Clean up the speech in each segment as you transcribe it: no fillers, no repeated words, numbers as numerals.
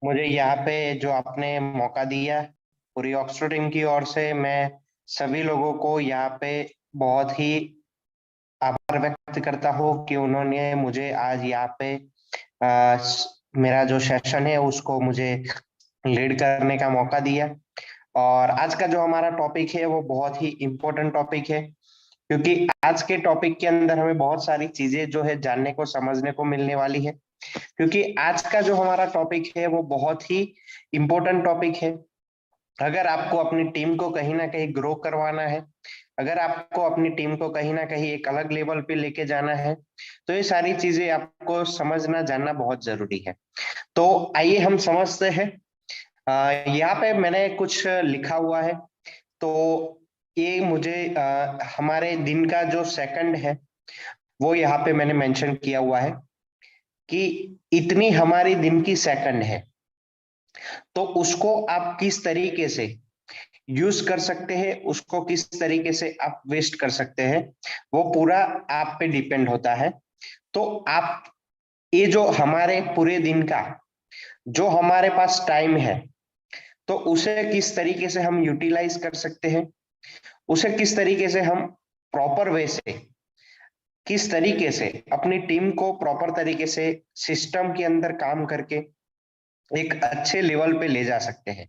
मुझे यहाँ पे जो आपने मौका दिया पूरी ऑक्सफोर्ड टीम की ओर से मैं सभी लोगों को यहाँ पे बहुत ही आभार व्यक्त करता हूँ कि उन्होंने मुझे आज यहाँ पे मेरा जो सेशन है उसको मुझे लीड करने का मौका दिया। और आज का जो हमारा टॉपिक है वो बहुत ही इम्पोर्टेंट टॉपिक है, क्योंकि आज के टॉपिक के अंदर हमें बहुत सारी चीजें जो है जानने को समझने को मिलने वाली है। क्योंकि आज का जो हमारा टॉपिक है वो बहुत ही इम्पोर्टेंट टॉपिक है। अगर आपको अपनी टीम को कहीं ना कहीं ग्रो करवाना है, अगर आपको अपनी टीम को कहीं ना कहीं एक अलग लेवल पे लेके जाना है, तो ये सारी चीजें आपको समझना जानना बहुत जरूरी है। तो आइए हम समझते हैं। यहाँ पे मैंने कुछ लिखा हुआ है। तो ये मुझे हमारे दिन का जो सेकंड है वो यहाँ पे मैंने मेंशन किया हुआ है कि इतनी हमारी दिन की सेकंड है, तो उसको आप किस तरीके से यूज कर सकते हैं, उसको किस तरीके से आप वेस्ट कर सकते हैं, वो पूरा आप पे डिपेंड होता है। तो आप ये जो हमारे पूरे दिन का जो हमारे पास टाइम है, तो उसे किस तरीके से हम यूटिलाइज कर सकते हैं, उसे किस तरीके से हम प्रॉपर वे से, किस तरीके से अपनी टीम को प्रॉपर तरीके से सिस्टम के अंदर काम करके एक अच्छे लेवल पे ले जा सकते हैं।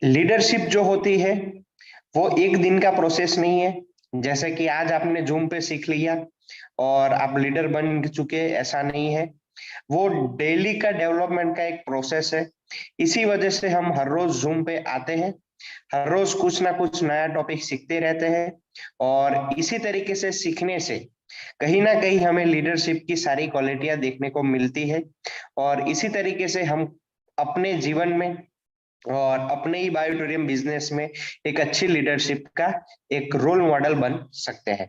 लीडरशिप जो होती है वो एक दिन का प्रोसेस नहीं है। जैसे कि आज आपने जूम पे सीख लिया और आप लीडर बन चुके, ऐसा नहीं है। वो डेली का डेवलपमेंट का एक प्रोसेस है। इसी वजह से हम हर रोज जूम पे आते हैं, हर रोज कुछ ना कुछ नया टॉपिक सीखते रहते हैं। और इसी तरीके से सीखने से कहीं ना कहीं हमें लीडरशिप की सारी क्वालिटियां देखने को मिलती है। और इसी तरीके से हम अपने जीवन में और अपने ही बायोटूरियम बिजनेस में एक अच्छी लीडरशिप का एक रोल मॉडल बन सकते हैं।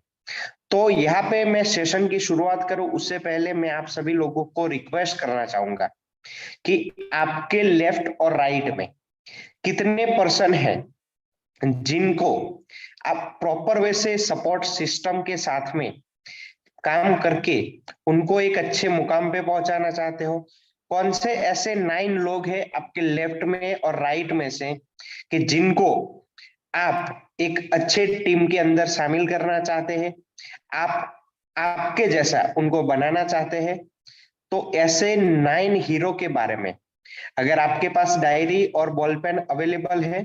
तो यहाँ पे मैं सेशन की शुरुआत करूं उससे पहले मैं आप सभी लोगों को रिक्वेस्ट करना चाहूंगा कि आपके लेफ्ट और राइट में कितने पर्सन हैं जिनको आप प्रॉपर वे से सपोर्ट सिस्टम के साथ में काम करके उनको एक अच्छे मुकाम पे पहुंचाना चाहते हो। कौन से ऐसे 9 लोग हैं आपके लेफ्ट में और राइट में से कि जिनको आप एक अच्छे टीम के अंदर शामिल करना चाहते हैं, आप आपके जैसा उनको बनाना चाहते हैं। तो ऐसे 9 हीरो के बारे में अगर आपके पास डायरी और बॉल पेन अवेलेबल है,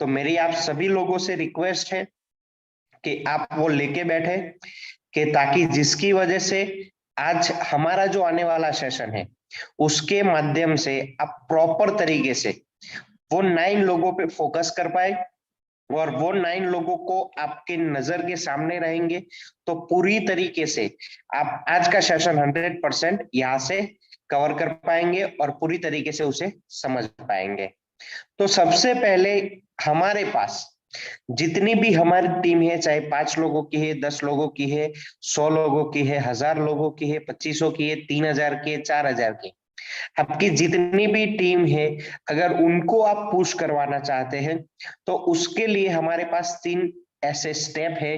तो मेरी आप सभी लोगों से रिक्वेस्ट है कि आप वो लेके बैठे, कि ताकि जिसकी वजह से आज हमारा जो आने वाला सेशन है उसके माध्यम से आप प्रॉपर तरीके से वो 9 लोगों पे फोकस कर पाए और वो 9 लोगों को आपके नजर के सामने रहेंगे। तो पूरी तरीके से आप आज का सेशन 100% यहाँ से कवर कर पाएंगे और पूरी तरीके से उसे समझ पाएंगे। तो सबसे पहले हमारे पास जितनी भी हमारी टीम है, चाहे 5 लोगों की है, 10 लोगों की है, 100 लोगों की है, 1000 लोगों की है, 2500 की है, 3000 की है, 4000 की, आपकी जितनी भी टीम है, अगर उनको आप पुश करवाना चाहते हैं, तो उसके लिए हमारे पास 3 ऐसे स्टेप है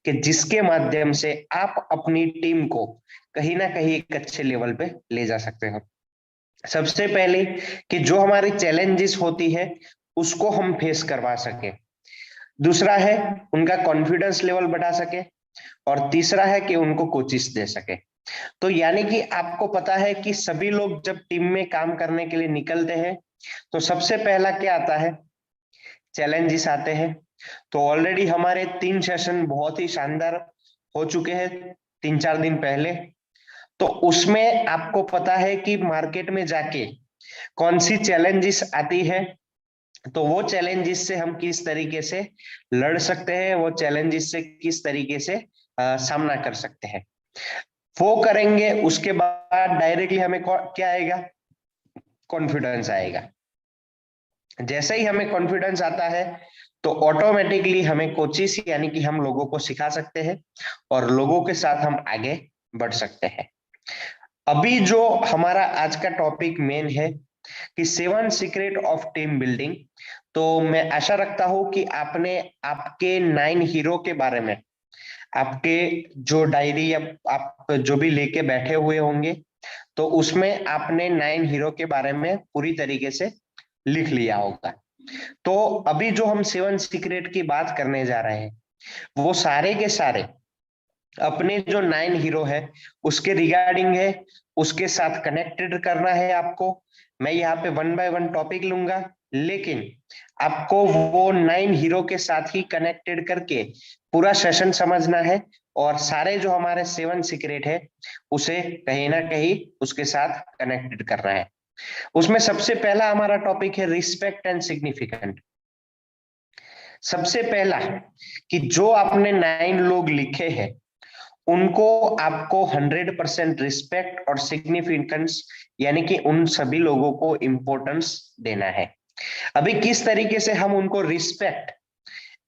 कि जिसके माध्यम से आप अपनी टीम को कहीं ना कहीं एक अच्छे लेवल पे ले जा सकते हो। सबसे पहले कि जो हमारी चैलेंजेस होती है उसको हम फेस करवा सके। दूसरा है उनका कॉन्फिडेंस लेवल बढ़ा सके। और तीसरा है कि उनको कोचिस दे सके। तो यानी कि आपको पता है कि सभी लोग जब टीम में काम करने के लिए निकलते हैं, तो सबसे पहला क्या आता है? चैलेंजेस आते हैं। तो ऑलरेडी हमारे 3 सेशन बहुत ही शानदार हो चुके हैं 3-4 दिन पहले। तो उसमें आपको पता है कि मार्केट में जाके कौन सी चैलेंजेस आती है, तो वो चैलेंजेस से हम किस तरीके से लड़ सकते हैं, वो चैलेंजेस से किस तरीके से सामना कर सकते हैं, वो करेंगे। उसके बाद डायरेक्टली हमें क्या आएगा? कॉन्फिडेंस आएगा। जैसे ही हमें कॉन्फिडेंस आता है, तो ऑटोमेटिकली हमें कोचिस यानी कि हम लोगों को सिखा सकते हैं और लोगों के साथ हम आगे बढ़ सकते हैं। अभी जो हमारा आज का टॉपिक मेन है कि 7 सीक्रेट ऑफ टीम बिल्डिंग। तो मैं आशा रखता हूं कि आपने आपके 9 हीरो के बारे में आपके जो डायरी या आप जो भी लेके बैठे हुए होंगे, तो उसमें आपने 9 हीरो के बारे में पूरी तरीके से लिख लिया होगा। तो अभी जो हम 7 सीक्रेट की बात करने जा रहे हैं, वो सारे के सारे अपने जो 9 हीरो है उसके रिगार्डिंग है, उसके साथ कनेक्टेड करना है आपको। मैं यहाँ पे 1 बाय 1 टॉपिक लूंगा, लेकिन आपको वो 9 हीरो के साथ ही कनेक्टेड करके पूरा सेशन समझना है, और सारे जो हमारे 7 सीक्रेट है उसे कहीं ना कहीं उसके साथ कनेक्टेड करना है। उसमें सबसे पहला हमारा टॉपिक है रिस्पेक्ट एंड सिग्निफिकेंट। सबसे पहला कि जो आपने 9 लोग लिखे हैं उनको आपको 100% रिस्पेक्ट और सिग्निफिकेंस, यानी कि उन सभी लोगों को इंपॉर्टेंस देना है। अभी किस तरीके से हम उनको रिस्पेक्ट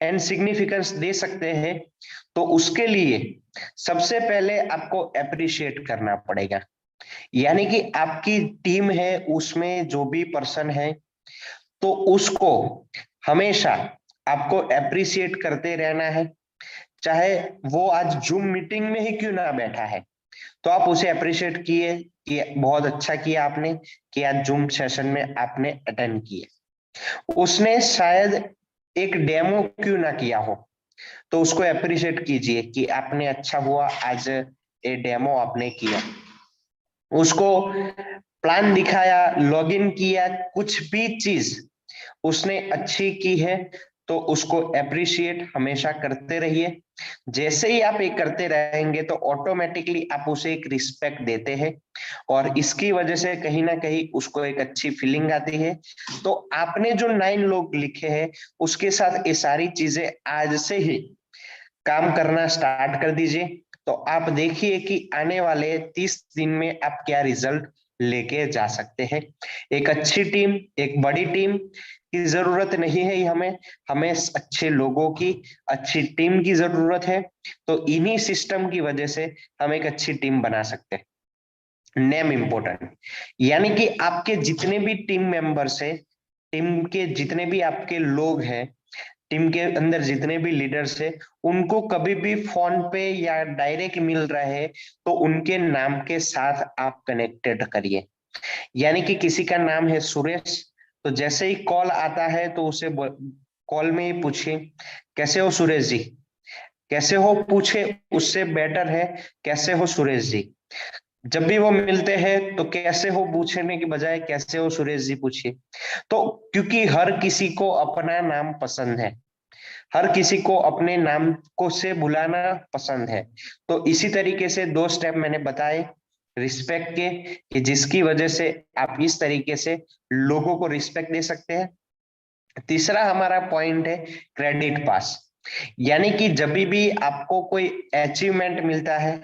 एंड सिग्निफिकेंस दे सकते हैं, तो उसके लिए सबसे पहले आपको अप्रिशिएट करना पड़ेगा। यानी कि आपकी टीम है, उसमें जो भी पर्सन है, तो उसको हमेशा आपको अप्रिशिएट करते रहना है। चाहे वो आज जूम मीटिंग में ही क्यों ना बैठा है, तो आप उसे अप्रिशिएट किए कि बहुत अच्छा किया आपने कि आज जूम सेशन में आपने अटेंड किए। उसने शायद एक डेमो क्यों ना किया हो, तो उसको अप्रिशिएट कीजिए कि आपने अच्छा हुआ आज ये डेमो आपने किया। उसको प्लान दिखाया, लॉगिन किया, कुछ भी चीज उसने अच्छी की है, तो उसको अप्रिशिएट हमेशा करते रहिए। जैसे ही आप ये करते रहेंगे तो ऑटोमेटिकली आप उसे एक रिस्पेक्ट देते हैं, और इसकी वजह से कहीं ना कहीं उसको एक अच्छी फीलिंग आती है। तो आपने जो 9 लोग लिखे हैं उसके साथ ये सारी चीजें आज से ही काम करना स्टार्ट कर दीजिए। तो आप देखिए कि आने वाले 30 दिन में आप क्या रिजल्ट लेके जा सकते हैं। एक अच्छी टीम, एक बड़ी टीम की जरूरत नहीं है हमें, हमें अच्छे लोगों की, अच्छी टीम की जरूरत है। तो इन्हीं सिस्टम की वजह से हम एक अच्छी टीम बना सकते हैं। नेम इंपॉर्टेंट, यानी कि आपके जितने भी टीम मेंबर्स है, टीम के जितने भी आपके लोग हैं, टीम के अंदर जितने भी लीडर्स है, उनको कभी भी फोन पे या डायरेक्ट मिल रहे हैं तो उनके नाम के साथ आप कनेक्टेड करिए। यानी कि किसी का नाम है सुरेश, तो जैसे ही कॉल आता है तो उसे कॉल में ही पूछिए कैसे हो सुरेश जी। कैसे हो पूछे उससे बेटर है कैसे हो सुरेश जी। जब भी वो मिलते हैं तो कैसे हो पूछने की बजाय कैसे हो सुरेश जी पूछिए। तो क्योंकि हर किसी को अपना नाम पसंद है, हर किसी को अपने नाम को से बुलाना पसंद है। तो इसी तरीके से 2 स्टेप मैंने बताए रिस्पेक्ट के, कि जिसकी वजह से आप इस तरीके से लोगों को रिस्पेक्ट दे सकते हैं। तीसरा हमारा पॉइंट है क्रेडिट पास। यानी कि जब भी आपको कोई अचीवमेंट मिलता है,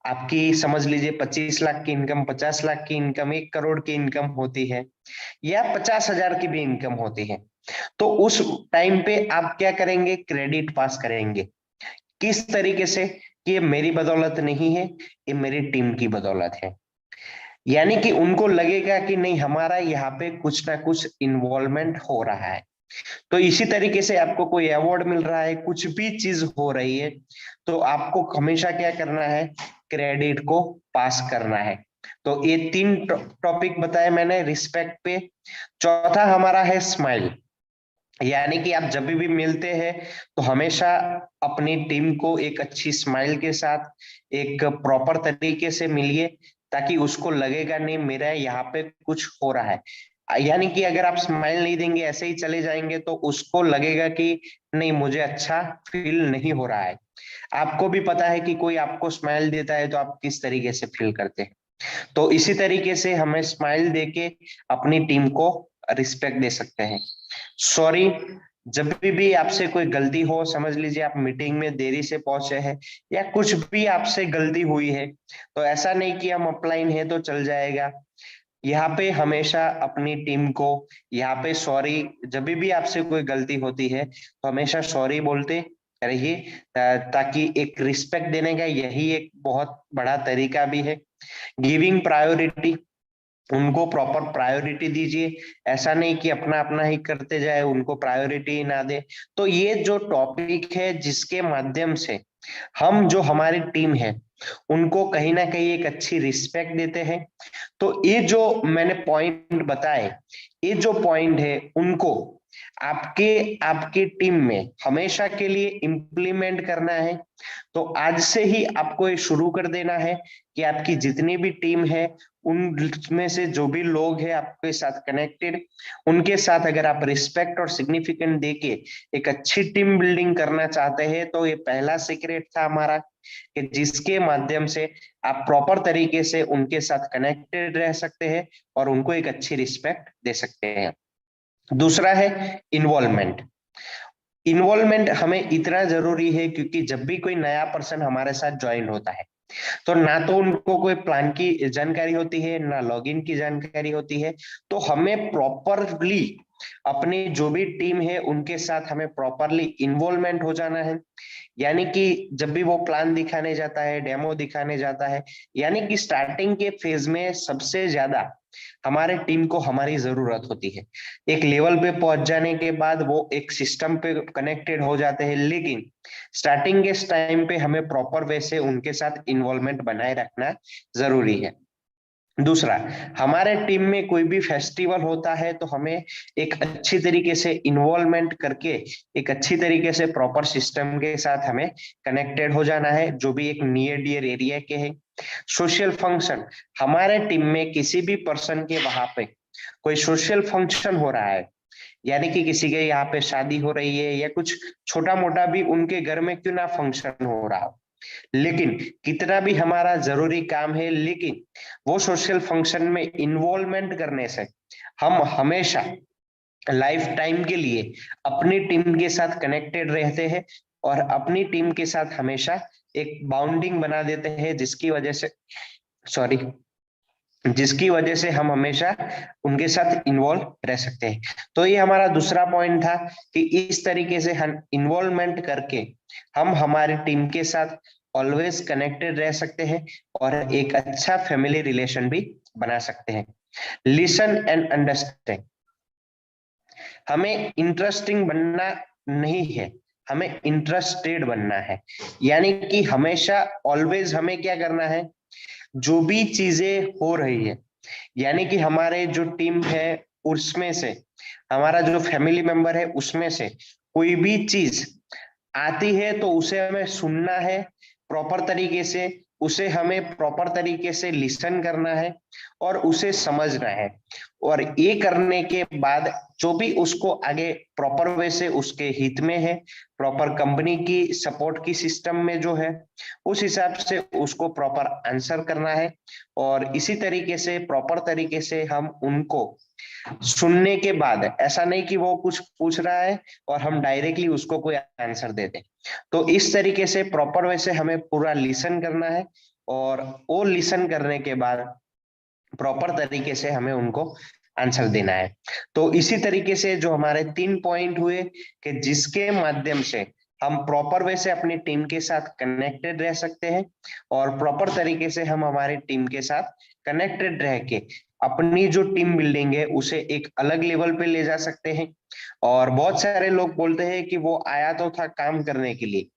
आपकी समझ लीजिए 25 लाख की इनकम, 50 लाख की इनकम, 1 करोड़ की इनकम होती है, या 50,000 की भी इनकम होती है, तो उस टाइम पे आप क्या करेंगे, क्रेडिट पास करेंगे। किस तरीके से कि ये मेरी बदौलत नहीं है, ये मेरी टीम की बदौलत है। यानी कि उनको लगेगा कि नहीं, हमारा यहाँ पे कुछ ना कुछ इन्वॉल्वमेंट हो रहा है। तो इसी तरीके से आपको कोई अवार्ड मिल रहा है, कुछ भी चीज हो रही है, तो आपको हमेशा क्या करना है, क्रेडिट को पास करना है। तो ये 3 टॉपिक बताए मैंने रिस्पेक्ट पे। चौथा हमारा है स्माइल। यानी कि आप जब भी मिलते हैं तो हमेशा अपनी टीम को एक अच्छी स्माइल के साथ, एक प्रॉपर तरीके से मिलिए, ताकि उसको लगेगा नहीं मेरा यहाँ पे कुछ हो रहा है। यानी कि अगर आप स्माइल नहीं देंगे, ऐसे ही चले जाएंगे, तो उसको लगेगा कि नहीं, मुझे अच्छा फील नहीं हो रहा है। आपको भी पता है कि कोई आपको स्माइल देता है तो आप किस तरीके से फील करते हैं। तो इसी तरीके से हमें स्माइल देके अपनी टीम को रिस्पेक्ट दे सकते हैं। सॉरी, जब भी आपसे कोई गलती हो, समझ लीजिए आप मीटिंग में देरी से पहुंचे हैं या कुछ भी आपसे गलती हुई है, तो ऐसा नहीं कि हम ऑफलाइन है तो चल जाएगा। यहाँ पे हमेशा अपनी टीम को यहाँ पे सॉरी, जब भी आपसे कोई गलती होती है तो हमेशा सॉरी बोलते रहिए, ताकि एक रिस्पेक्ट देने का यही एक बहुत बड़ा तरीका भी है। गिविंग प्रायोरिटी, उनको प्रॉपर प्रायोरिटी दीजिए। ऐसा नहीं कि अपना अपना ही करते जाए, उनको प्रायोरिटी ही ना दे। तो ये जो टॉपिक है जिसके माध्यम से हम, जो हमारी टीम है, उनको कहीं ना कहीं एक अच्छी रिस्पेक्ट देते हैं। तो ये जो मैंने पॉइंट बताए, ये जो पॉइंट है उनको आपके आपकी टीम में हमेशा के लिए इम्प्लीमेंट करना है। तो आज से ही आपको ये शुरू कर देना है कि आपकी जितनी भी टीम है उनमें से जो भी लोग हैं आपके साथ कनेक्टेड, उनके साथ अगर आप रिस्पेक्ट और सिग्निफिकेंट देके एक अच्छी टीम बिल्डिंग करना चाहते हैं, तो ये पहला सीक्रेट था हमारा कि जिसके माध्यम से आप प्रॉपर तरीके से उनके साथ कनेक्टेड रह सकते हैं और उनको एक अच्छी रिस्पेक्ट दे सकते हैं। दूसरा है इन्वॉल्वमेंट। इन्वॉल्वमेंट हमें इतना जरूरी है क्योंकि जब भी कोई नया पर्सन हमारे साथ ज्वाइन होता है, तो ना तो उनको कोई प्लान की जानकारी होती है, ना लॉगिन की जानकारी होती है। तो हमें प्रॉपरली अपनी जो भी टीम है उनके साथ हमें प्रॉपरली इन्वॉल्वमेंट हो जाना है। यानी कि जब भी वो प्लान दिखाने जाता है, डेमो दिखाने जाता है, यानी कि स्टार्टिंग के फेज में सबसे ज्यादा हमारे टीम को हमारी जरूरत होती है। एक लेवल पे पहुंच जाने के बाद वो एक सिस्टम पे कनेक्टेड हो जाते हैं, लेकिन स्टार्टिंग के टाइम पे हमें प्रॉपर वे से उनके साथ इन्वॉल्वमेंट बनाए रखना जरूरी है। दूसरा, हमारे टीम में कोई भी फेस्टिवल होता है तो हमें एक अच्छी तरीके से इन्वॉल्वमेंट करके एक अच्छी तरीके से प्रॉपर सिस्टम के साथ हमें कनेक्टेड हो जाना है, जो भी एक नियर डियर एरिया के हैं। सोशल फंक्शन, हमारे टीम में किसी भी पर्सन के वहां पे कोई सोशल फंक्शन हो रहा है, यानी कि किसी के यहाँ पे शादी हो रही है या कुछ छोटा मोटा भी उनके घर में क्यों ना फंक्शन हो रहा हो, लेकिन कितना भी हमारा जरूरी काम है, लेकिन वो सोशल फंक्शन में इन्वॉल्वमेंट करने से हम हमेशा लाइफ टाइम के लिए अपनी टीम के साथ कनेक्टेड रहते हैं और अपनी टीम के साथ हमेशा एक बाउंडिंग बना देते हैं, जिसकी वजह से सॉरी जिसकी वजह से हम हमेशा उनके साथ इन्वॉल्व रह सकते हैं। तो ये हमारा दूसरा पॉइंट था कि इस तरीके से हम इन्वॉल्वमेंट करके हम हमारी टीम के साथ ऑलवेज कनेक्टेड रह सकते हैं और एक अच्छा फैमिली रिलेशन भी बना सकते हैं। लिसन एंड अंडरस्टैंड, हमें इंटरेस्टिंग बनना नहीं है, हमें इंटरेस्टेड बनना है। यानी कि हमेशा ऑलवेज हमें क्या करना है, जो भी चीजें हो रही है, यानी कि हमारे जो टीम है उसमें से, हमारा जो फैमिली मेंबर है उसमें से कोई भी चीज आती है तो उसे हमें सुनना है प्रॉपर तरीके से, उसे हमें प्रॉपर तरीके से लिसन करना है और उसे समझना है। और ये करने के बाद जो भी उसको आगे प्रॉपर वे से उसके हित में है, प्रॉपर कंपनी की सपोर्ट की सिस्टम में जो है, उस हिसाब से उसको प्रॉपर आंसर करना है। और इसी तरीके से प्रॉपर तरीके से हम उनको सुनने के बाद, ऐसा नहीं कि वो कुछ पूछ रहा है और हम डायरेक्टली उसको कोई आंसर दे दें। तो इस तरीके से प्रॉपर वे से हमें पूरा लिसन करना है और वो लिसन करने के बाद प्रॉपर तरीके से हमें उनको आंसर देना है। तो इसी तरीके से जो हमारे 3 पॉइंट हुए कि जिसके माध्यम से हम प्रॉपर वे से अपनी टीम के साथ कनेक्टेड रह सकते हैं और प्रॉपर तरीके से हम हमारी टीम के साथ कनेक्टेड रह के अपनी जो टीम बिल्डिंग है उसे एक अलग लेवल पे ले जा सकते हैं। और बहुत सारे लोग बोलते हैं कि वो आया तो था काम करने के लिए,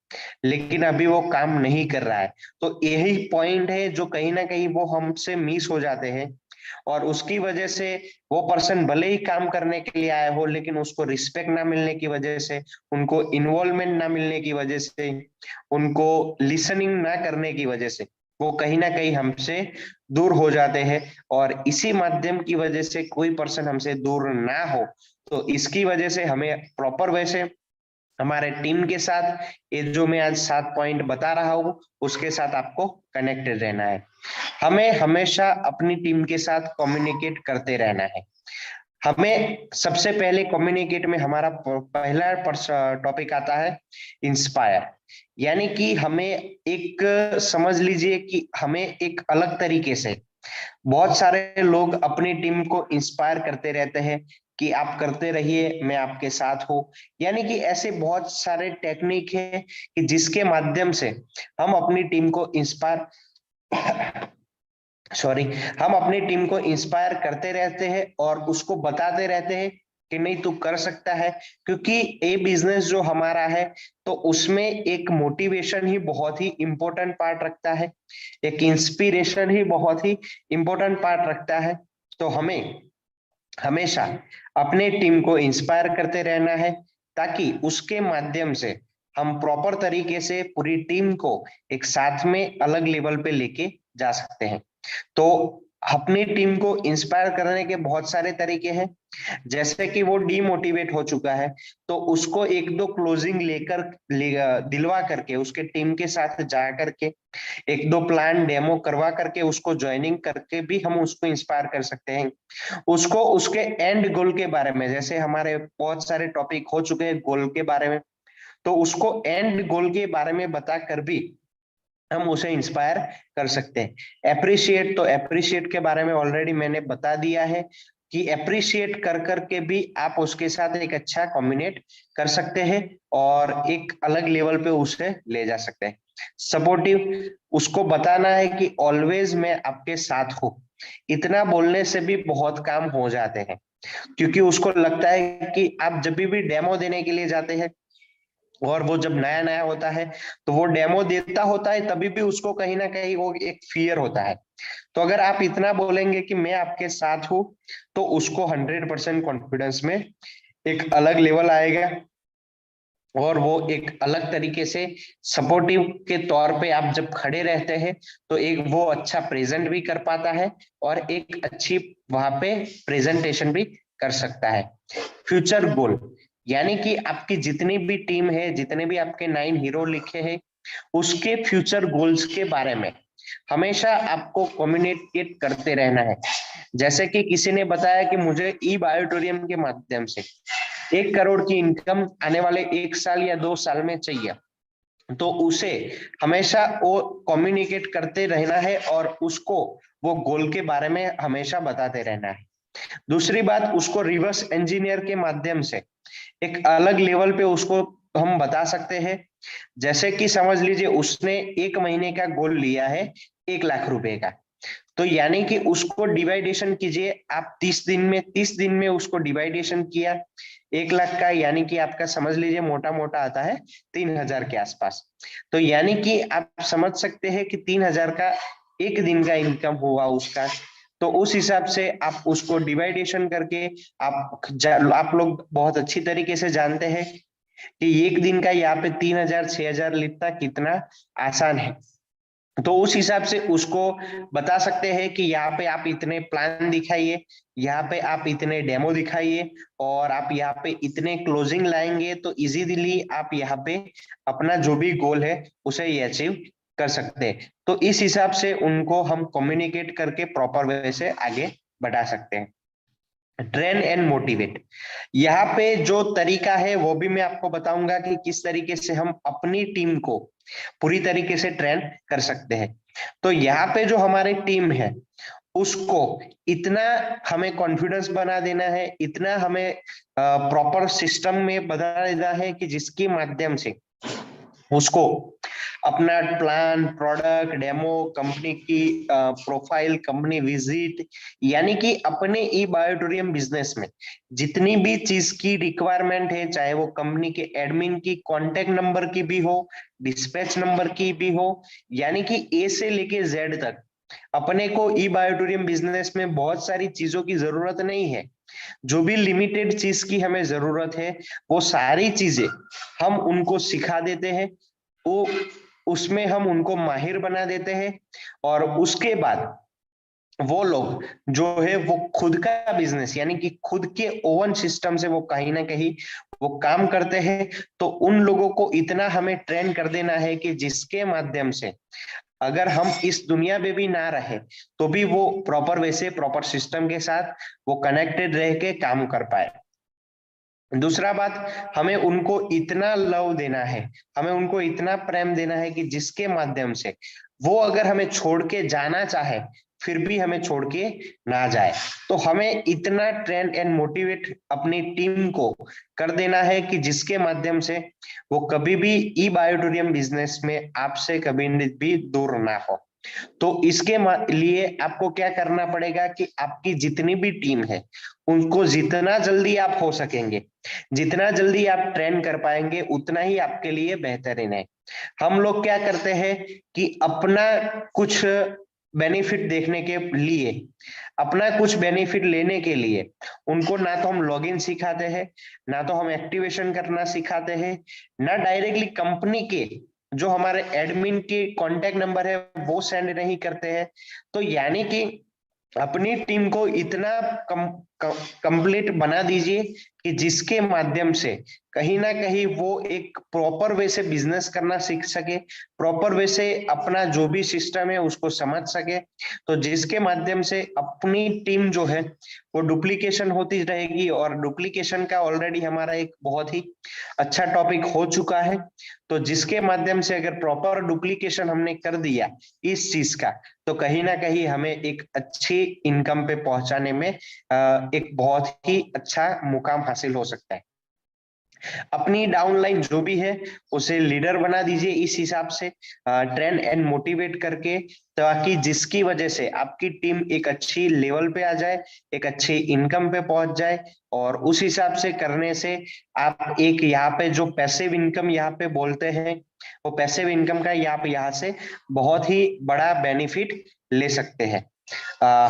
लेकिन अभी वो काम नहीं कर रहा है। तो यही पॉइंट है जो कहीं ना कहीं वो हमसे मिस हो जाते हैं और उसकी वजह से वो पर्सन भले ही काम करने के लिए आया हो, लेकिन उसको रिस्पेक्ट ना मिलने की वजह से, उनको इन्वॉल्वमेंट ना मिलने की वजह से, उनको लिसनिंग ना करने की वजह से वो कहीं ना कहीं हमसे दूर हो जाते हैं। और इसी माध्यम की वजह से कोई पर्सन हमसे दूर ना हो, तो इसकी वजह से हमें प्रॉपर वैसे हमारे टीम के साथ ये जो मैं आज 7 पॉइंट बता रहा हूं उसके साथ आपको कनेक्टेड रहना है। हमें हमेशा अपनी टीम के साथ कम्युनिकेट करते रहना है। हमें सबसे पहले कम्युनिकेट में हमारा पहला टॉपिक आता है इंस्पायर। यानी कि हमें एक समझ लीजिए कि हमें एक अलग तरीके से बहुत सारे लोग अपनी टीम को इंस्पायर करते रहते हैं कि आप करते रहिए, मैं आपके साथ हूं। यानी कि ऐसे बहुत सारे टेक्निक है कि जिसके माध्यम से हम अपनी टीम को इंस्पायर सॉरी हम अपनी टीम को इंस्पायर करते रहते हैं और उसको बताते रहते हैं कि नहीं तू कर सकता है, क्योंकि ये बिजनेस जो हमारा है तो उसमें एक मोटिवेशन ही बहुत ही इंपॉर्टेंट पार्ट रखता है, एक इंस्पिरेशन ही बहुत ही इंपॉर्टेंट पार्ट रखता है। तो हमें हमेशा अपने टीम को इंस्पायर करते रहना है, ताकि उसके माध्यम से हम प्रॉपर तरीके से पूरी टीम को एक साथ में अलग लेवल पे लेके जा सकते हैं। तो अपनी टीम को इंस्पायर करने के बहुत सारे तरीके हैं। जैसे कि वो डीमोटिवेट हो चुका है तो उसको एक दो क्लोजिंग दिलवा करके उसके टीम के साथ जा करके एक दो प्लान डेमो करवा करके उसको ज्वाइनिंग करके भी हम उसको इंस्पायर कर सकते हैं। उसको उसके एंड गोल के बारे में, जैसे हमारे बहुत सारे टॉपिक हो चुके हैं गोल के बारे में, तो उसको एंड गोल के बारे में बता कर भी हम उसे इंस्पायर कर सकते हैं। अप्रिशिएट, तो अप्रिशिएट के बारे में ऑलरेडी मैंने बता दिया है कि अप्रिशिएट कर करके भी आप उसके साथ एक अच्छा कम्युनिकेट कर सकते हैं और एक अलग लेवल पे उसे ले जा सकते हैं। सपोर्टिव, उसको बताना है कि ऑलवेज मैं आपके साथ हूं। इतना बोलने से भी बहुत काम हो जाते हैं, क्योंकि उसको लगता है कि आप जब भी डेमो देने के लिए जाते हैं और वो जब नया नया होता है तो वो डेमो देता होता है, तभी भी उसको कहीं ना कहीं वो एक फियर होता है। तो अगर आप इतना बोलेंगे कि मैं आपके साथ हूं, तो उसको 100% कॉन्फिडेंस में एक अलग लेवल आएगा और वो एक अलग तरीके से सपोर्टिव के तौर पे आप जब खड़े रहते हैं तो एक वो अच्छा प्रेजेंट भी कर पाता है और एक अच्छी वहां पे प्रेजेंटेशन भी कर सकता है। फ्यूचर गोल, यानी कि आपकी जितनी भी टीम है, जितने भी आपके 9 हीरो लिखे हैं, उसके फ्यूचर गोल्स के बारे में हमेशा आपको कम्युनिकेट करते रहना है। जैसे कि किसी ने बताया कि मुझे ई बायोटोरियम के माध्यम से 1 करोड़ की इनकम आने वाले 1 साल या 2 साल में चाहिए, तो उसे हमेशा वो कम्युनिकेट करते रहना है और उसको वो गोल के बारे में हमेशा बताते रहना है। दूसरी बात, उसको रिवर्स इंजीनियर के माध्यम से एक अलग लेवल पे उसको हम बता सकते हैं। जैसे कि समझ लीजिए उसने 1 महीने का गोल लिया है 1 लाख रुपए का, तो यानी कि उसको डिवाइडेशन कीजिए आप 30 दिन में, 30 दिन में उसको डिवाइडेशन किया 1 लाख का, यानी कि आपका समझ लीजिए मोटा मोटा आता है 3,000 के आसपास। तो यानी कि आप समझ सकते हैं कि 3,000 का एक दिन का इनकम हुआ उसका। तो उस हिसाब से आप उसको डिवाइडेशन करके आप लोग बहुत अच्छी तरीके से जानते हैं कि एक दिन का यहाँ पे 3,000 6,000 लिखना कितना आसान है। तो उस हिसाब से उसको बता सकते हैं कि यहाँ पे आप इतने प्लान दिखाइए, यहाँ पे आप इतने डेमो दिखाइए और आप यहाँ पे इतने क्लोजिंग लाएंगे तो इजीली आप यहाँ पे अपना जो भी गोल है उसे ये अचीव कर सकते हैं। तो इस हिसाब से उनको हम कम्युनिकेट करके प्रॉपर वे से आगे बढ़ा सकते हैं। ट्रेन एंड मोटिवेट, यहाँ पे जो तरीका है वो भी मैं आपको बताऊंगा कि किस तरीके से हम अपनी टीम को पूरी तरीके से ट्रेन कर सकते हैं। तो यहाँ पे जो हमारी टीम है उसको इतना हमें कॉन्फिडेंस बना देना है, इतना हमें प्रॉपर सिस्टम में बना देना है कि जिसके माध्यम से उसको अपना प्लान, प्रोडक्ट, डेमो, कंपनी की प्रोफाइल, कंपनी विजिट, यानी कि अपने ई बायोटोरियम बिजनेस में जितनी भी चीज की रिक्वायरमेंट है, चाहे वो कंपनी के एडमिन की कॉन्टेक्ट नंबर की भी हो, डिस्पैच नंबर की भी हो, यानी कि ए से लेके जेड तक अपने को ई बायोटोरियम बिजनेस में बहुत सारी चीजों की जरूरत नहीं है। जो भी लिमिटेड चीज की हमें जरूरत है वो सारी चीजें हम उनको सिखा देते हैं, वो उसमें हम उनको माहिर बना देते हैं और उसके बाद वो लोग जो है वो खुद का बिजनेस, यानी कि खुद के ओवन सिस्टम से वो कहीं ना कहीं वो काम करते हैं। तो उन लोगों को इतना हमें ट्रेन कर देना है कि जिसके माध्यम से अगर हम इस दुनिया में भी ना रहे तो भी वो प्रॉपर वैसे प्रॉपर सिस्टम के साथ वो कनेक्टेड रह के काम कर पाए। दूसरा बात, हमें उनको इतना लव देना है, हमें उनको इतना प्रेम देना है कि जिसके माध्यम से वो अगर हमें छोड़ के जाना चाहे फिर भी हमें छोड़ के ना जाए। तो हमें इतना ट्रेन एंड मोटिवेट अपनी टीम को कर देना है कि जिसके माध्यम से वो कभी भी ई बायोटोरियम बिजनेस में आपसे कभी भी दूर ना हो। तो इसके लिए आपको क्या करना पड़ेगा कि आपकी जितनी भी टीम है उनको जितना जल्दी आप हो सकेंगे, जितना जल्दी आप ट्रेन कर पाएंगे उतना ही आपके लिए बेहतरीन है। हम लोग क्या करते हैं कि अपना कुछ बेनिफिट देखने के लिए, अपना कुछ बेनिफिट लेने के लिए उनको ना तो हम लॉगिन सिखाते हैं, ना तो हम एक्टिवेशन करना सिखाते हैं, ना डायरेक्टली कंपनी के जो हमारे एडमिन के कांटेक्ट नंबर है वो सेंड नहीं करते हैं। तो यानी कि अपनी टीम को इतना कंप्लीट बना दीजिए कि जिसके माध्यम से कहीं ना कहीं वो एक प्रॉपर वे से बिजनेस करना सीख सके, प्रॉपर वे से अपना जो भी सिस्टम है उसको समझ सके। तो जिसके माध्यम से अपनी टीम जो है वो डुप्लीकेशन होती रहेगी, और डुप्लीकेशन का ऑलरेडी हमारा एक बहुत ही अच्छा टॉपिक हो चुका है। तो जिसके माध्यम से अगर प्रॉपर डुप्लीकेशन हमने कर दिया इस चीज का, तो कहीं ना कहीं हमें एक अच्छी इनकम पे पहुंचाने में एक बहुत ही अच्छा मुकाम हासिल हो सकता है। अपनी डाउनलाइन जो भी है उसे लीडर बना दीजिए इस हिसाब से, ट्रेन एंड मोटिवेट करके, ताकि जिसकी वजह से आपकी टीम एक अच्छी लेवल पे आ जाए, एक अच्छी इनकम पे पहुंच जाए। और उस हिसाब से करने से आप एक यहाँ पे जो पैसिव इनकम यहाँ पे बोलते हैं, वो पैसिव इनकम का यहाँ से बहुत ही बड़ा बेनिफिट ले सकते हैं।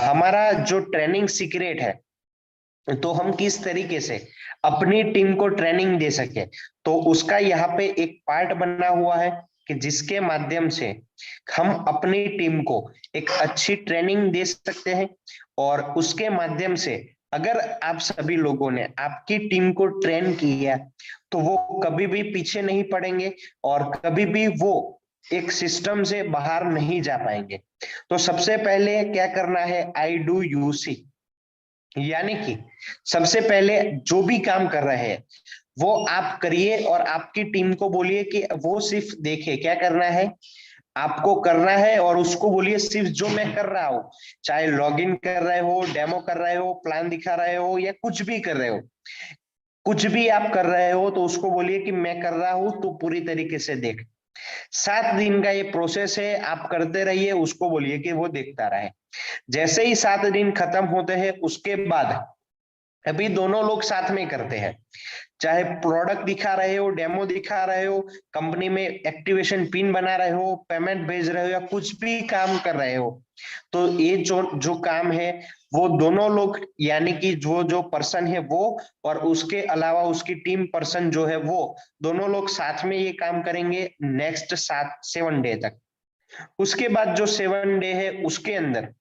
हमारा जो ट्रेनिंग सीक्रेट है, तो हम किस तरीके से अपनी टीम को ट्रेनिंग दे सके, तो उसका यहाँ पे एक पार्ट बना हुआ है कि जिसके माध्यम से हम अपनी टीम को एक अच्छी ट्रेनिंग दे सकते हैं। और उसके माध्यम से अगर आप सभी लोगों ने आपकी टीम को ट्रेन किया, तो वो कभी भी पीछे नहीं पड़ेंगे और कभी भी वो एक सिस्टम से बाहर नहीं जा पाएंगे। तो सबसे पहले क्या करना है, आई डू यू सी, यानी कि सबसे पहले जो भी काम कर रहे हैं वो आप करिए और आपकी टीम को बोलिए कि वो सिर्फ देखे क्या करना है, आपको करना है, और उसको बोलिए सिर्फ जो मैं कर रहा हूं, चाहे लॉगिन कर रहे हो, डेमो कर रहे हो, प्लान दिखा रहे हो, या कुछ भी कर रहे हो, कुछ भी आप कर रहे हो तो उसको बोलिए कि मैं कर रहा हूं तो पूरी तरीके से देख। 7 दिन का ये प्रोसेस है, आप करते रहिए, उसको बोलिए कि वो देखता रहे। जैसे ही 7 दिन खत्म होते हैं उसके बाद अभी दोनों लोग साथ में करते हैं, चाहे प्रोडक्ट दिखा रहे हो, डेमो दिखा रहे हो, कंपनी में एक्टिवेशन पिन बना रहे हो, पेमेंट भेज रहे हो, या कुछ भी काम कर रहे हो, तो ये जो जो काम है वो दोनों लोग, यानी कि जो जो पर्सन है वो और उसके अलावा उसकी टीम पर्सन जो है वो दोनों लोग साथ में ये काम करेंगे नेक्स्ट 7 डे तक। उसके बाद जो 7 डे है उसके अंदर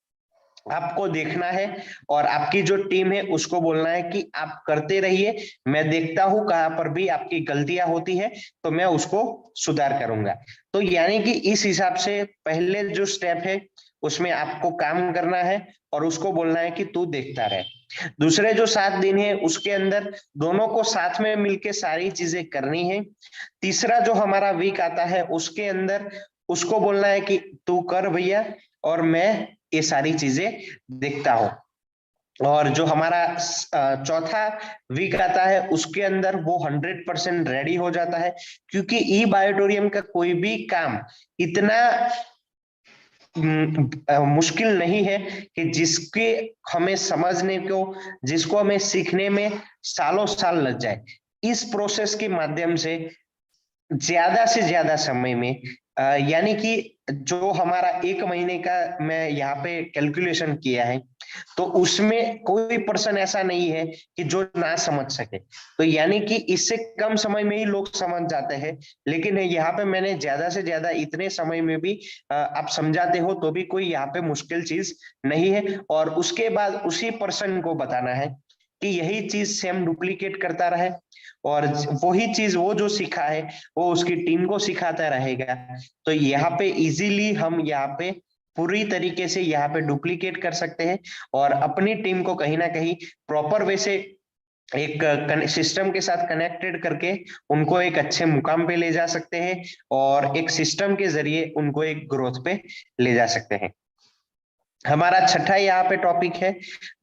आपको देखना है और आपकी जो टीम है उसको बोलना है कि आप करते रहिए, मैं देखता हूं कहां पर भी आपकी गलतियां होती है तो मैं उसको सुधार करूंगा। तो यानी कि इस हिसाब से पहले जो स्टेप है उसमें आपको काम करना है और उसको बोलना है कि तू देखता रहे। दूसरे जो 7 दिन है उसके अंदर दोनों को साथ में मिलके सारी चीजें करनी है। तीसरा जो हमारा वीक आता है उसके अंदर उसको बोलना है कि तू कर भैया और मैं ये सारी चीजें देखता हूं। और जो हमारा चौथा वीक आता है उसके अंदर वो 100% रेडी हो जाता है, क्योंकि ई बायोटोरियम का कोई भी काम इतना मुश्किल नहीं है कि जिसके हमें समझने को, जिसको हमें सीखने में सालों साल लग जाए। इस प्रोसेस के माध्यम से ज्यादा से ज्यादा समय में यानी कि जो हमारा 1 महीने का मैं यहाँ पे कैलकुलेशन किया है, तो उसमें कोई पर्सन ऐसा नहीं है कि जो ना समझ सके। तो यानी कि इससे कम समय में ही लोग समझ जाते हैं, लेकिन यहाँ पे मैंने ज्यादा से ज्यादा इतने समय में भी आप समझाते हो तो भी कोई यहाँ पे मुश्किल चीज नहीं है। और उसके बाद उसी पर्सन को बताना है कि यही चीज सेम डुप्लीकेट करता रहे, और वही चीज वो जो सीखा है वो उसकी टीम को सिखाता रहेगा। तो यहाँ पे इजीली हम यहाँ पे पूरी तरीके से यहाँ पे डुप्लीकेट कर सकते हैं और अपनी टीम को कहीं ना कहीं प्रॉपर वे से एक सिस्टम के साथ कनेक्टेड करके उनको एक अच्छे मुकाम पे ले जा सकते हैं और एक सिस्टम के जरिए उनको एक ग्रोथ पे ले जा सकते हैं। हमारा छठा यहाँ पे टॉपिक है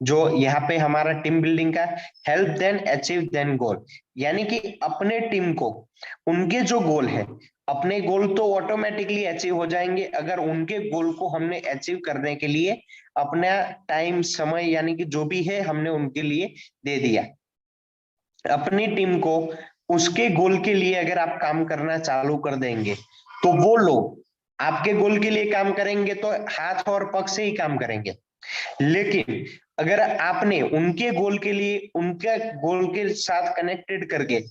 जो यहाँ पे हमारा टीम बिल्डिंग का, हेल्प देन अचीव देन गोल, यानी कि अपने टीम को उनके जो गोल है अपने गोल तो ऑटोमेटिकली अचीव हो जाएंगे अगर उनके गोल को हमने अचीव करने के लिए अपना टाइम समय यानी कि जो भी है हमने उनके लिए दे दिया। अपनी टीम को उसके गोल के लिए अगर आप काम करना चालू कर देंगे तो वो लोग आपके गोल के लिए काम करेंगे तो हाथ और पग से ही काम करेंगे। लेकिन अगर आपने उनके गोल के लिए उनके गोल के साथ कनेक्टेड करके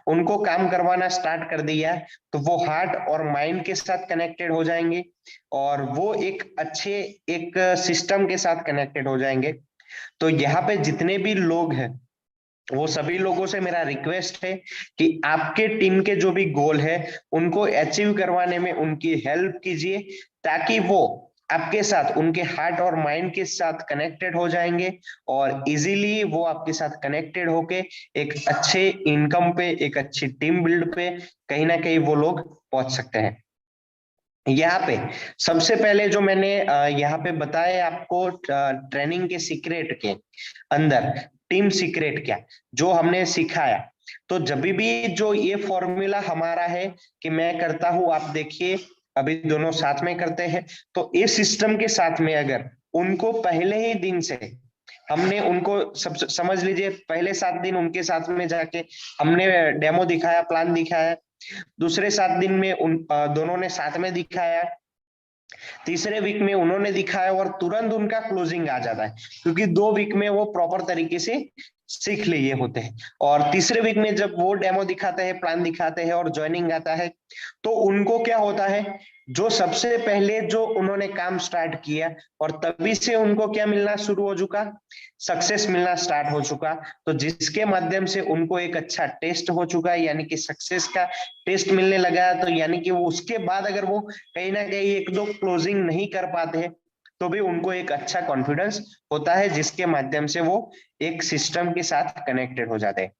उनको काम करवाना स्टार्ट कर दिया तो वो हार्ट और माइंड के साथ कनेक्टेड हो जाएंगे और वो एक अच्छे एक सिस्टम के साथ कनेक्टेड हो जाएंगे। तो यहाँ पे जितने भी लोग हैं वो सभी लोगों से मेरा रिक्वेस्ट है कि आपके टीम के जो भी गोल है उनको अचीव करवाने में उनकी हेल्प कीजिए ताकि वो आपके साथ उनके हार्ट और माइंड के साथ कनेक्टेड हो जाएंगे और इजीली वो आपके साथ कनेक्टेड होके एक अच्छे इनकम पे एक अच्छी टीम बिल्ड पे कहीं ना कहीं वो लोग पहुंच सकते हैं। यहाँ पे सबसे पहले जो मैंने यहाँ पे बताया आपको ट्रेनिंग के सीक्रेट के अंदर टीम सीक्रेट क्या जो हमने सिखाया। तो जब भी जो ये फॉर्मूला हमारा है कि मैं करता हूं आप देखिए अभी दोनों साथ में करते हैं तो इस सिस्टम के साथ में अगर उनको पहले ही दिन से हमने उनको सब समझ लीजिए पहले 7 दिन उनके साथ में जाके हमने डेमो दिखाया प्लान दिखाया। दूसरे 7 दिन में दोनों ने साथ में दिखाया। तीसरे वीक में उन्होंने दिखाया और तुरंत उनका क्लोजिंग आ जाता है क्योंकि 2 वीक में वो प्रॉपर तरीके से सीख लिए होते हैं। और तीसरे वीक में जब वो डेमो दिखाते हैं प्लान दिखाते हैं और ज्वाइनिंग आता है तो उनको क्या होता है जो सबसे पहले जो उन्होंने काम स्टार्ट किया और तभी से उनको क्या मिलना शुरू हो चुका सक्सेस मिलना स्टार्ट हो चुका। तो जिसके माध्यम से उनको एक अच्छा टेस्ट हो चुका है यानी कि सक्सेस का टेस्ट मिलने लगा है। तो यानी कि वो उसके बाद अगर वो कहीं ना कहीं एक दो क्लोजिंग नहीं कर पाते हैं तो भी उनको एक अच्छा कॉन्फिडेंस होता है जिसके माध्यम से वो एक सिस्टम के साथ कनेक्टेड हो जाते हैं।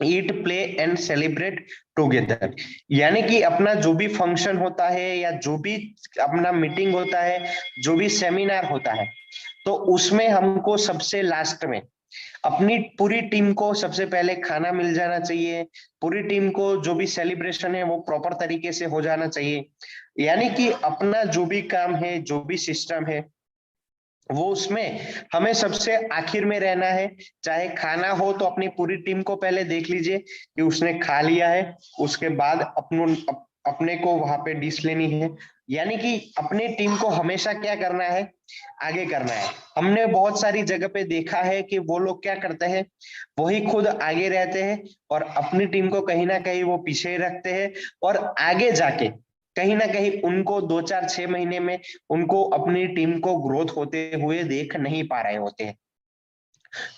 ईट प्ले एंड सेलिब्रेट टुगेदर यानी कि अपना जो भी फंक्शन होता है या जो भी अपना मीटिंग होता है जो भी सेमिनार होता है तो उसमें हमको सबसे लास्ट में अपनी पूरी टीम को सबसे पहले खाना मिल जाना चाहिए। पूरी टीम को जो भी सेलिब्रेशन है वो प्रॉपर तरीके से हो जाना चाहिए। यानी कि अपना जो भी काम है जो भी सिस्टम है वो उसमें हमें सबसे आखिर में रहना है। चाहे खाना हो तो अपनी पूरी टीम को पहले देख लीजिए कि उसने खा लिया है उसके बाद अपने को वहां पे डिश लेनी है। यानी कि अपनी टीम को हमेशा क्या करना है आगे करना है। हमने बहुत सारी जगह पे देखा है कि वो लोग क्या करते हैं वही खुद आगे रहते हैं और अपनी टीम को कहीं ना कहीं वो पीछे रखते हैं और आगे जाके कहीं ना कहीं उनको 2 4 6 महीने में उनको अपनी टीम को ग्रोथ होते हुए देख नहीं पा रहे होते हैं।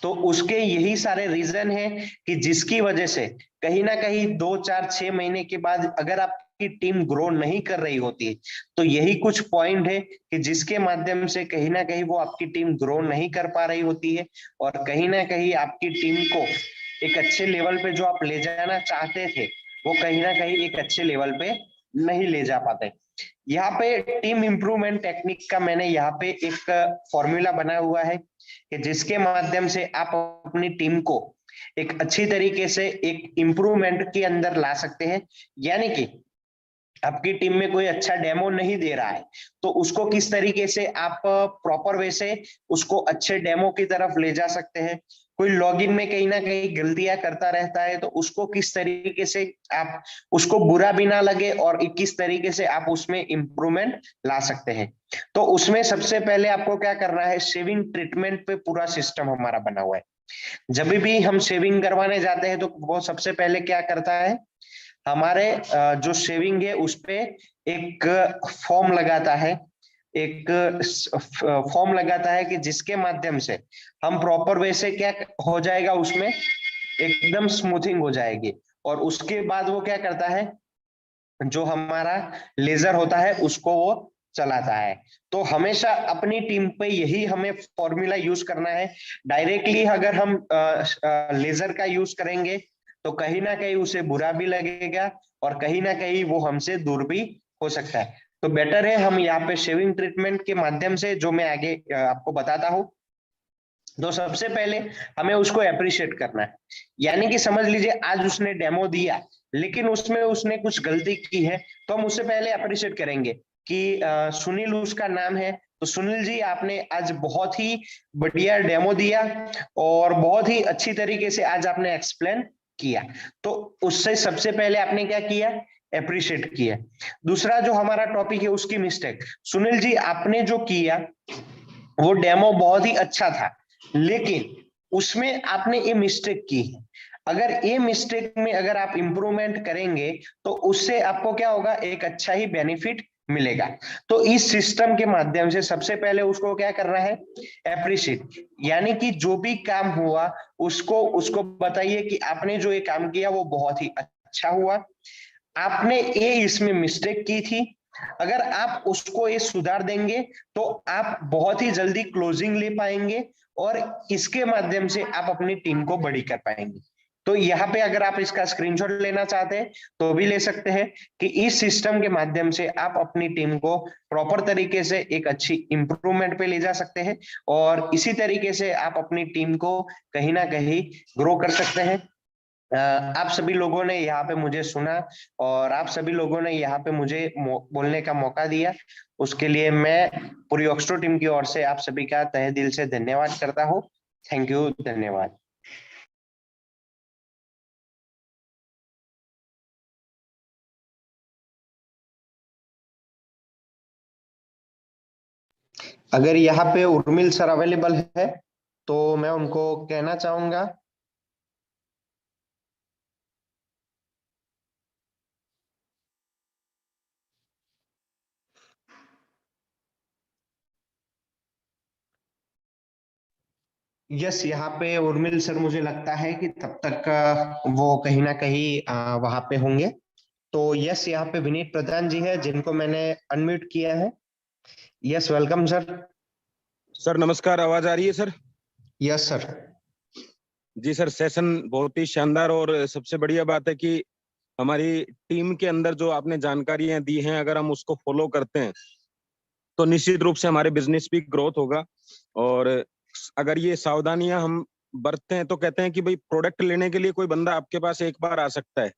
तो उसके यही सारे रीजन है कि जिसकी वजह से कहीं ना कहीं 2 4 6 महीने के बाद अगर आपकी टीम ग्रो नहीं कर रही होती है तो यही कुछ पॉइंट है कि जिसके माध्यम से कहीं ना कहीं वो आपकी टीम ग्रो नहीं कर पा रही होती है और कहीं ना कहीं आपकी टीम को एक अच्छे लेवल पे जो आप ले जाना चाहते थे वो कहीं ना कहीं एक अच्छे लेवल पे नहीं ले जा पाते। यहाँ पे टीम इंप्रूवमेंट टेक्निक का मैंने यहाँ पे एक फॉर्मूला बनाया हुआ है कि जिसके माध्यम से आप अपनी टीम को एक अच्छी तरीके से एक इंप्रूवमेंट के अंदर ला सकते हैं। यानी कि आपकी टीम में कोई अच्छा डेमो नहीं दे रहा है तो उसको किस तरीके से आप प्रॉपर वे से उसको अच्छे डेमो की तरफ ले जा सकते हैं। कोई लॉगिन में कहीं ना कहीं गलतियां करता रहता है तो उसको किस तरीके से आप उसको बुरा भी ना लगे और किस तरीके से आप उसमें इंप्रूवमेंट ला सकते हैं। तो उसमें सबसे पहले आपको क्या करना है शेविंग ट्रीटमेंट पे पूरा सिस्टम हमारा बना हुआ है। जब भी हम शेविंग करवाने जाते हैं तो वो सबसे पहले क्या करता है हमारे जो शेविंग है उस पे एक फॉर्म लगाता है एक फॉर्म लगाता है कि जिसके माध्यम से हम प्रॉपर वे से क्या हो जाएगा उसमें एकदम स्मूथिंग हो जाएगी। और उसके बाद वो क्या करता है जो हमारा लेजर होता है उसको वो चलाता है। तो हमेशा अपनी टीम पे यही हमें फॉर्मूला यूज करना है। डायरेक्टली अगर हम लेजर का यूज करेंगे तो कहीं ना कहीं उसे बुरा भी लगेगा और कहीं ना कहीं वो हमसे दूर भी हो सकता है। तो बेटर है हम यहाँ पे शेविंग ट्रीटमेंट के माध्यम से जो मैं आगे आपको बताता हूँ। तो सबसे पहले हमें उसको अप्रिशिएट करना है। यानी कि समझ लीजिए आज उसने डेमो दिया लेकिन उसमें उसने कुछ गलती की है, तो हम उससे पहले अप्रिशिएट करेंगे कि सुनील उसका नाम है, तो सुनील जी आपने आज बहुत ही बढ़िया डेमो दिया और बहुत ही अच्छी तरीके से आज आपने एक्सप्लेन किया। तो उससे सबसे पहले आपने क्या किया, अप्रिशिएट किया। दूसरा जो हमारा टॉपिक है उसकी मिस्टेक। सुनील जी आपने जो किया वो डेमो बहुत ही अच्छा था, लेकिन उसमें आपने ये मिस्टेक की है। अगर ये मिस्टेक में अगर आप इंप्रूवमेंट करेंगे तो उससे आपको क्या होगा, एक अच्छा ही बेनिफिट मिलेगा। तो इस सिस्टम के माध्यम से सबसे पहले उसको क्या करना है, अप्रिशिएट, यानी कि जो भी काम हुआ उसको उसको बताइए कि आपने जो ये काम किया वो बहुत ही अच्छा हुआ, आपने ये इसमें मिस्टेक की थी। अगर आप उसको ये सुधार देंगे तो आप बहुत ही जल्दी क्लोजिंग ले पाएंगे और इसके माध्यम से आप अपनी टीम को बड़ी कर पाएंगे। तो यहाँ पे अगर आप इसका स्क्रीनशॉट लेना चाहते हैं तो भी ले सकते हैं कि इस सिस्टम के माध्यम से आप अपनी टीम को प्रॉपर तरीके से एक अच्छी इंप्रूवमेंट पे ले जा सकते हैं और इसी तरीके से आप अपनी टीम को कहीं ना कहीं ग्रो कर सकते हैं। आप सभी लोगों ने यहाँ पे मुझे सुना और आप सभी लोगों ने यहाँ पे मुझे बोलने का मौका दिया, उसके लिए मैं पूरी ऑक्सटो टीम की ओर से आप सभी का तहे दिल से धन्यवाद करता हूँ। थैंक यू, धन्यवाद। अगर यहाँ पे उर्मिल सर अवेलेबल है तो मैं उनको कहना चाहूंगा। यस, यहाँ पे उर्मिल सर मुझे लगता है कि तब तक वो कहीं ना कहीं वहां पे होंगे। तो यस, यहाँ पे विनीत प्रधान जी है जिनको मैंने अनम्यूट किया है। Yes, welcome sir. सर नमस्कार, आवाज आ रही है सर? Yes sir. जी सर, सेशन बहुत ही शानदार और सबसे बढ़िया बात है कि हमारी टीम के अंदर जो आपने जानकारियां दी हैं, अगर हम उसको फॉलो करते हैं तो निश्चित रूप से हमारे बिजनेस भी ग्रोथ होगा। और अगर ये सावधानियां हम बरतते हैं तो कहते हैं कि भाई प्रोडक्ट लेने के लिए कोई बंदा आपके पास एक बार आ सकता है,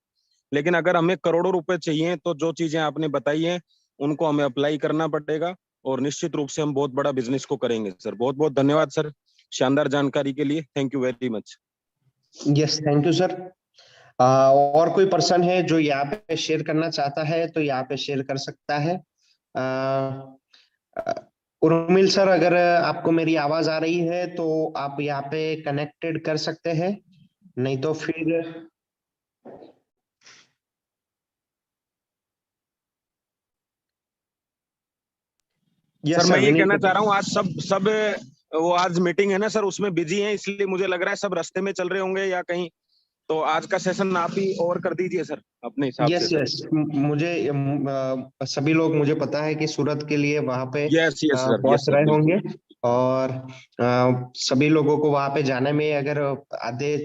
लेकिन अगर हमें करोड़ों रुपए चाहिए तो जो चीजें आपने बताई हैं उनको हमें अप्लाई करना पड़ेगा और निश्चित रूप से हम बहुत बड़ा बिजनेस को करेंगे। सर बहुत बहुत धन्यवाद सर, शानदार जानकारी के लिए। Thank you very much. Yes, thank you sir. और कोई पर्सन है जो यहाँ पे शेयर करना चाहता है तो यहाँ पे शेयर कर सकता है। उर्मिल सर, अगर आपको मेरी आवाज आ रही है तो आप यहाँ पे कनेक्टेड कर सकते हैं, नहीं तो फिर सर यस मैं सर ये विनीत। कहना चाह रहा हूँ, आज सब सब वो आज मीटिंग है ना सर, उसमें बिजी हैं, इसलिए मुझे लग रहा है सब रास्ते में चल रहे होंगे या कहीं। तो आज का सेशन आप ही और कर दीजिए सर अपने हिसाब से यस सर। यस, मुझे सभी लोग, मुझे पता है कि सूरत के लिए वहां पे यस यस सर, पहुंच यस सर, रहे बिल्कुल। होंगे और सभी लोगों को वहां पे जाने में अगर आधे